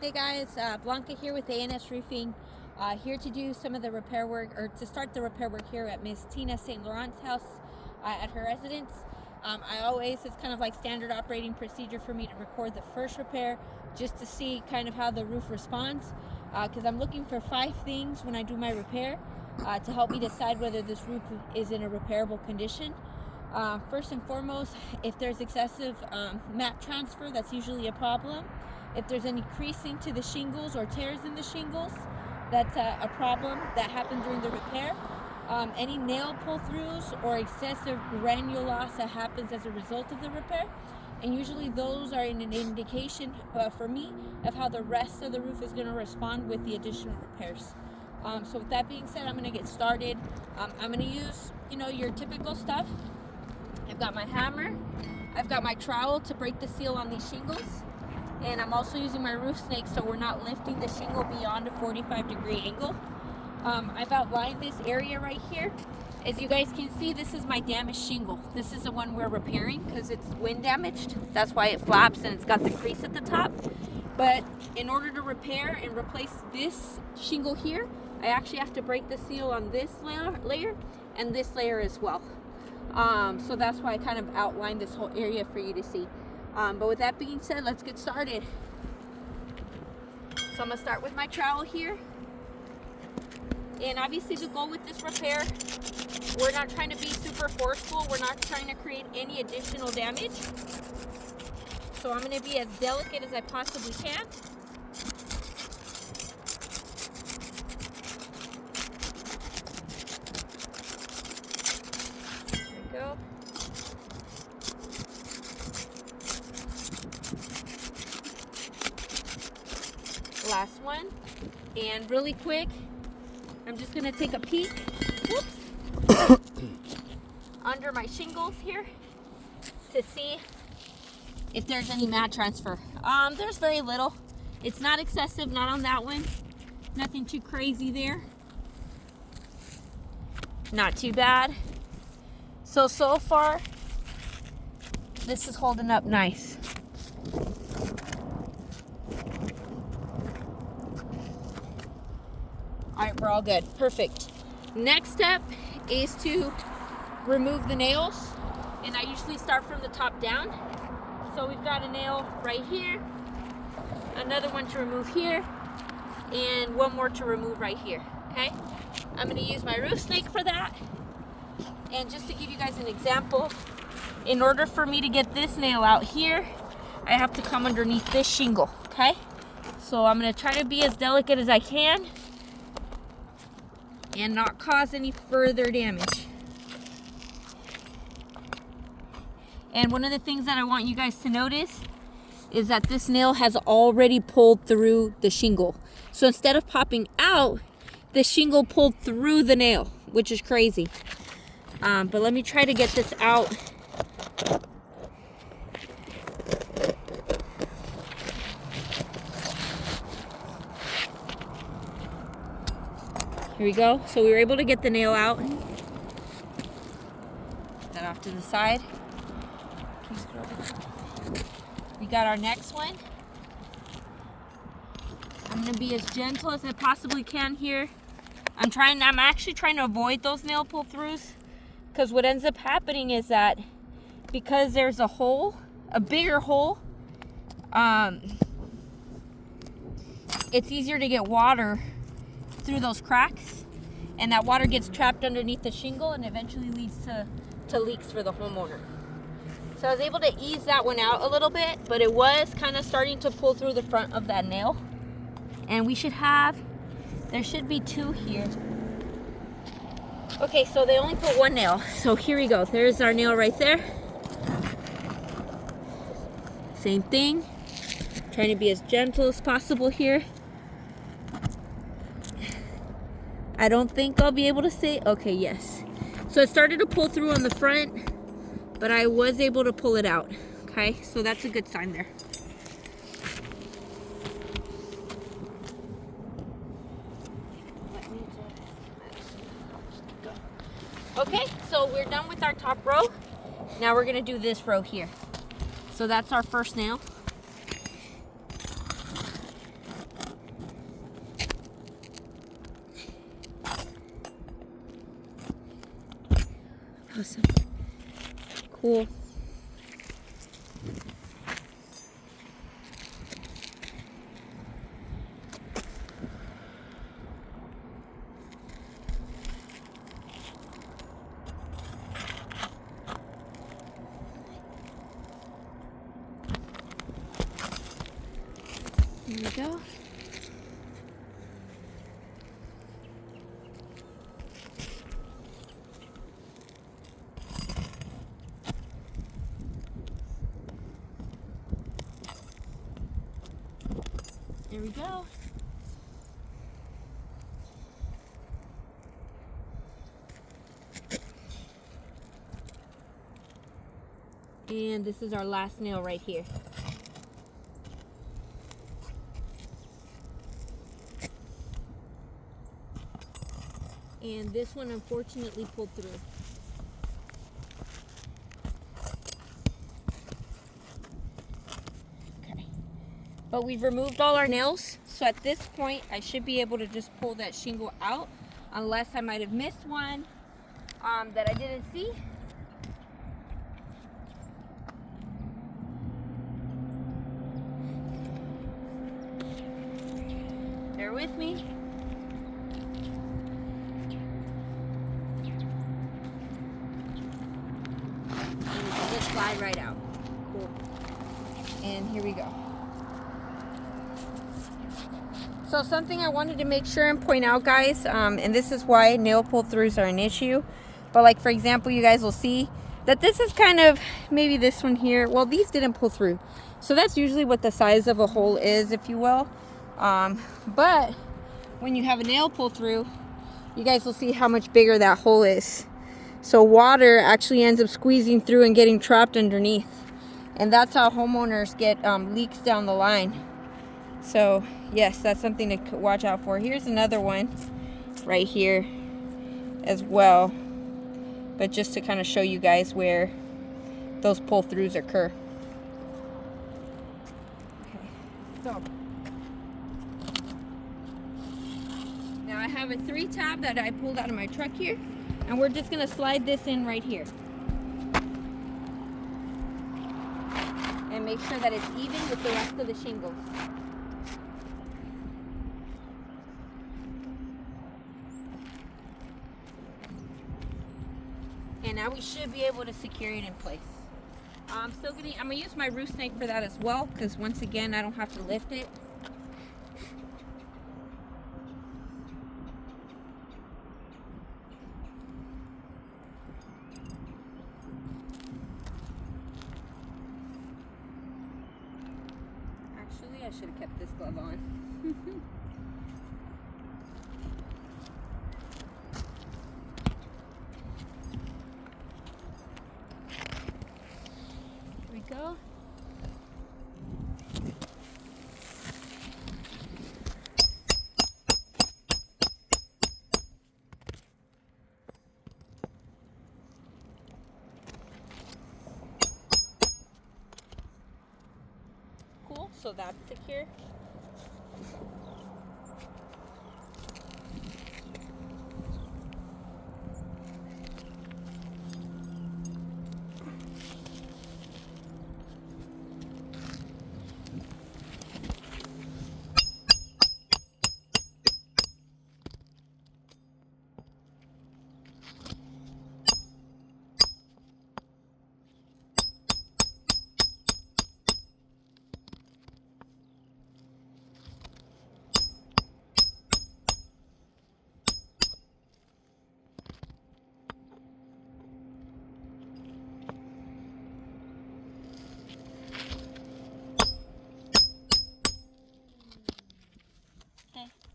Hey guys, Blanca here with ANS Roofing, here to do some of the repair work, or to start the repair work here at Miss Tina St Laurent's house at her residence. It's kind of like standard operating procedure for me to record the first repair just to see kind of how the roof responds, because I'm looking for 5 things when I do my repair to help me decide whether this roof is in a repairable condition. First and foremost, if there's excessive mat transfer, that's usually a problem. If there's any creasing to the shingles or tears in the shingles, that's a problem that happened during the repair. Any nail pull-throughs or excessive granule loss that happens as a result of the repair. And usually those are an indication for me of how the rest of the roof is going to respond with the additional repairs. So with that being said, I'm going to get started. I'm going to use, your typical stuff. I've got my hammer. I've got my trowel to break the seal on these shingles. And I'm also using my roof snake so we're not lifting the shingle beyond a 45-degree angle. I've outlined this area right here. As you guys can see, this is my damaged shingle. This is the one we're repairing because it's wind damaged. That's why it flaps and it's got the crease at the top. But in order to repair and replace this shingle here, I actually have to break the seal on this layer and this layer as well. So that's why I kind of outlined this whole area for you to see. But with that being said, let's get started. So I'm going to start with my trowel here. And obviously the goal with this repair, we're not trying to be super forceful. We're not trying to create any additional damage. So I'm going to be as delicate as I possibly can. There we go. Last one. And really quick, I'm just going to take a peek under my shingles here to see if there's any mat transfer. There's very little. It's not excessive, not on that one. Nothing too crazy there. Not too bad. So far, this is holding up nice. All right, we're all good. Perfect. Next step is to remove the nails. And I usually start from the top down. So we've got a nail right here, another one to remove here, and one more to remove right here, okay? I'm gonna use my roof snake for that. And just to give you guys an example, in order for me to get this nail out here, I have to come underneath this shingle, okay? So I'm gonna try to be as delicate as I can and not cause any further damage. And one of the things that I want you guys to notice is that this nail has already pulled through the shingle. So instead of popping out, the shingle pulled through the nail, which is crazy. But let me try to get this out. Here we go. So we were able to get the nail out. Put that off to the side. We got our next one. I'm going to be as gentle as I possibly can here. I'm actually trying to avoid those nail pull-throughs, because what ends up happening is that because there's a hole, a bigger hole, it's easier to get water through those cracks, and that water gets trapped underneath the shingle and eventually leads to leaks for the homeowner. So I was able to ease that one out a little bit, but it was kind of starting to pull through the front of that nail. And there should be 2 here. Okay, so they only put 1 nail. So here we go. There's our nail right there. Same thing. Trying to be as gentle as possible here. I don't think I'll be able to say, okay, yes. So it started to pull through on the front, but I was able to pull it out, okay? So that's a good sign there. Okay, so we're done with our top row. Now we're gonna do this row here. So that's our first nail. Awesome. Cool. Here we go. There we go. And this is our last nail right here. And this one unfortunately pulled through. Okay. But we've removed all our nails, so at this point I should be able to just pull that shingle out, unless I might have missed one that I didn't see. Bear with me. And we can just slide right out. Cool. And here we go. So something I wanted to make sure and point out, guys, and this is why nail pull-throughs are an issue. But like, for example, you guys will see that this is kind of, maybe this one here, well, these didn't pull through. So that's usually what the size of a hole is, if you will. But when you have a nail pull through, you guys will see how much bigger that hole is. So water actually ends up squeezing through and getting trapped underneath. And that's how homeowners get leaks down the line. So yes, that's something to watch out for. Here's another one right here as well. But just to kind of show you guys where those pull-throughs occur. Okay, so now I have a 3-tab that I pulled out of my truck here, and we're just gonna slide this in right here. And make sure that it's even with the rest of the shingles. And now we should be able to secure it in place. I'm gonna use my roof snake for that as well, because once again I don't have to lift it. Actually, I should have kept this glove on. Go. Cool, so that's secure.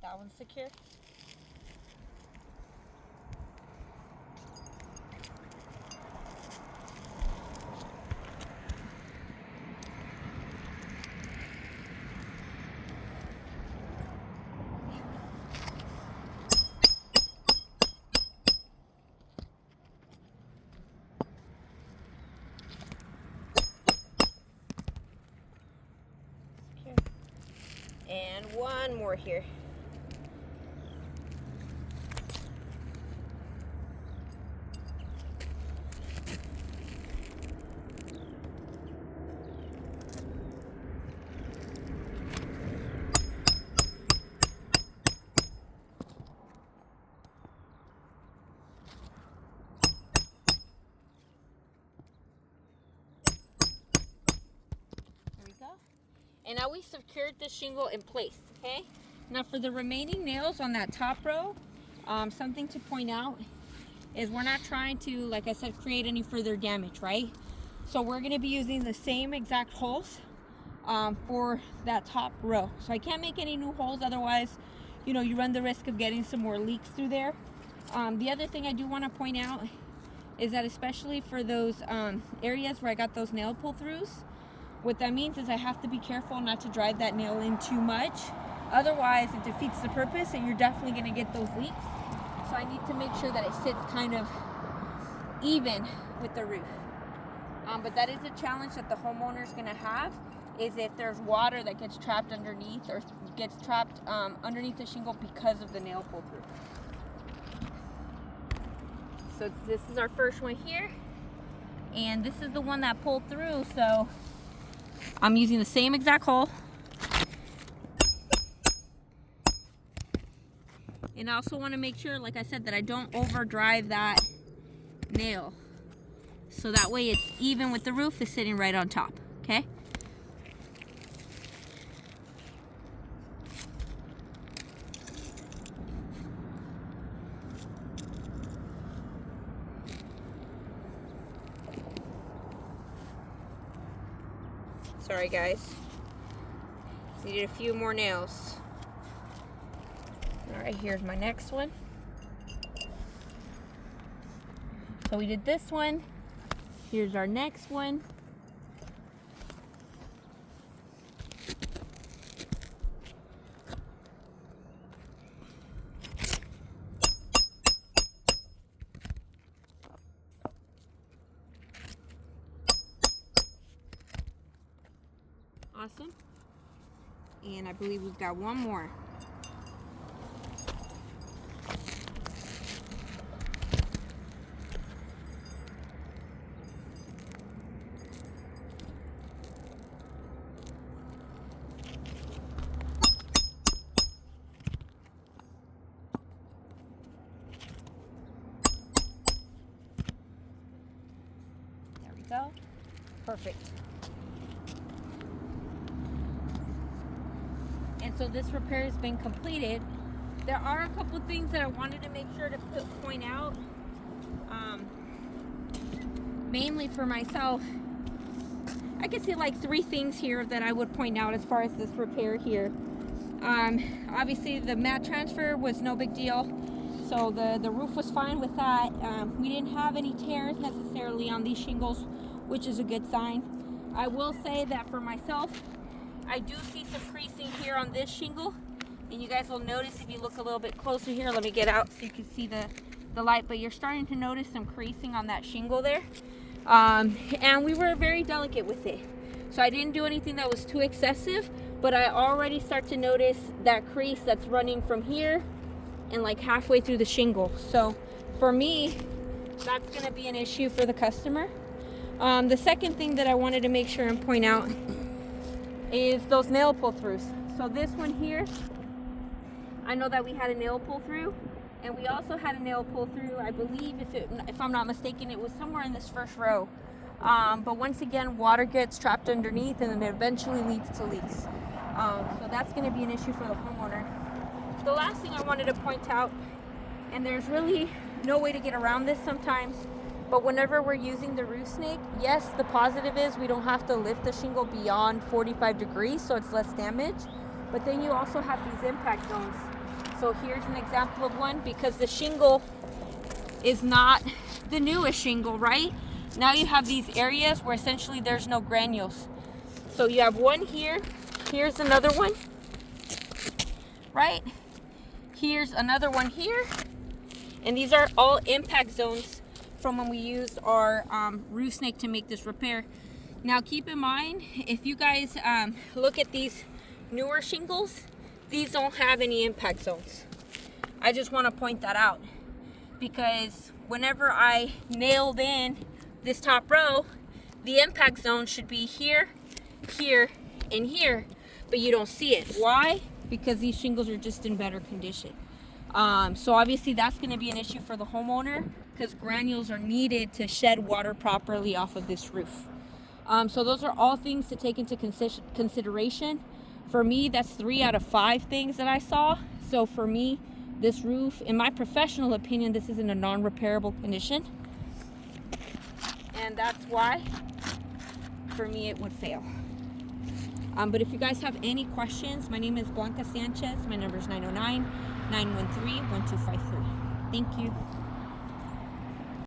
That one's secure. And one more here. And now we secured the shingle in place, okay? Now for the remaining nails on that top row, something to point out is we're not trying to, like I said, create any further damage, right? So we're gonna be using the same exact holes for that top row. So I can't make any new holes, otherwise, you know, you run the risk of getting some more leaks through there. The other thing I do wanna point out is that especially for those areas where I got those nail pull-throughs, what that means is I have to be careful not to drive that nail in too much. Otherwise, it defeats the purpose and you're definitely gonna get those leaks. So I need to make sure that it sits kind of even with the roof. But that is a challenge that the homeowner's gonna have, is if there's water that gets trapped underneath or gets trapped underneath the shingle because of the nail pull-through. So this is our first one here. And this is the one that pulled through, so I'm using the same exact hole. And I also want to make sure, like I said, that I don't overdrive that nail. So that way it's even with the roof is sitting right on top, okay? Sorry guys, needed a few more nails. All right, here's my next one. So we did this one. Here's our next one. Awesome. And I believe we've got one more. There we go. Perfect. And so this repair has been completed. There are a couple things that I wanted to make sure to point out, mainly for myself. I can see like 3 things here that I would point out as far as this repair here. Obviously the mat transfer was no big deal, so the roof was fine with that. We didn't have any tears necessarily on these shingles, which is a good sign. I will say that for myself, I do see some creasing here on this shingle, and you guys will notice if you look a little bit closer here. Let me get out so you can see the light, but you're starting to notice some creasing on that shingle there. And we were very delicate with it, so I didn't do anything that was too excessive, but I already start to notice that crease that's running from here and like halfway through the shingle. So for me, that's going to be an issue for the customer. The second thing that I wanted to make sure and point out is those nail pull-throughs. So this one here, I know that we had a nail pull-through, and we also had a nail pull-through, I believe, if I'm not mistaken, it was somewhere in this first row. But once again, water gets trapped underneath and then it eventually leads to leaks. So that's going to be an issue for the homeowner. The last thing I wanted to point out, and there's really no way to get around this sometimes, but whenever we're using the roof snake, yes, the positive is we don't have to lift the shingle beyond 45 degrees, so it's less damage. But then you also have these impact zones. So here's an example of one, because the shingle is not the newest shingle, right? Now you have these areas where essentially there's no granules. So you have one here, here's another one, right? Here's another one here. And these are all impact zones from when we used our roof snake to make this repair. Now keep in mind, if you guys look at these newer shingles, these don't have any impact zones. I just want to point that out, because whenever I nailed in this top row, the impact zone should be here, here, and here, but you don't see it. Why? Because these shingles are just in better condition. So obviously that's going to be an issue for the homeowner, because granules are needed to shed water properly off of this roof. So those are all things to take into consideration. For me, that's 3 out of 5 things that I saw. So for me, this roof, in my professional opinion, this is in a non-repairable condition. And that's why, for me, it would fail. But if you guys have any questions, my name is Blanca Sanchez. My number is 909-913-1253. Thank you.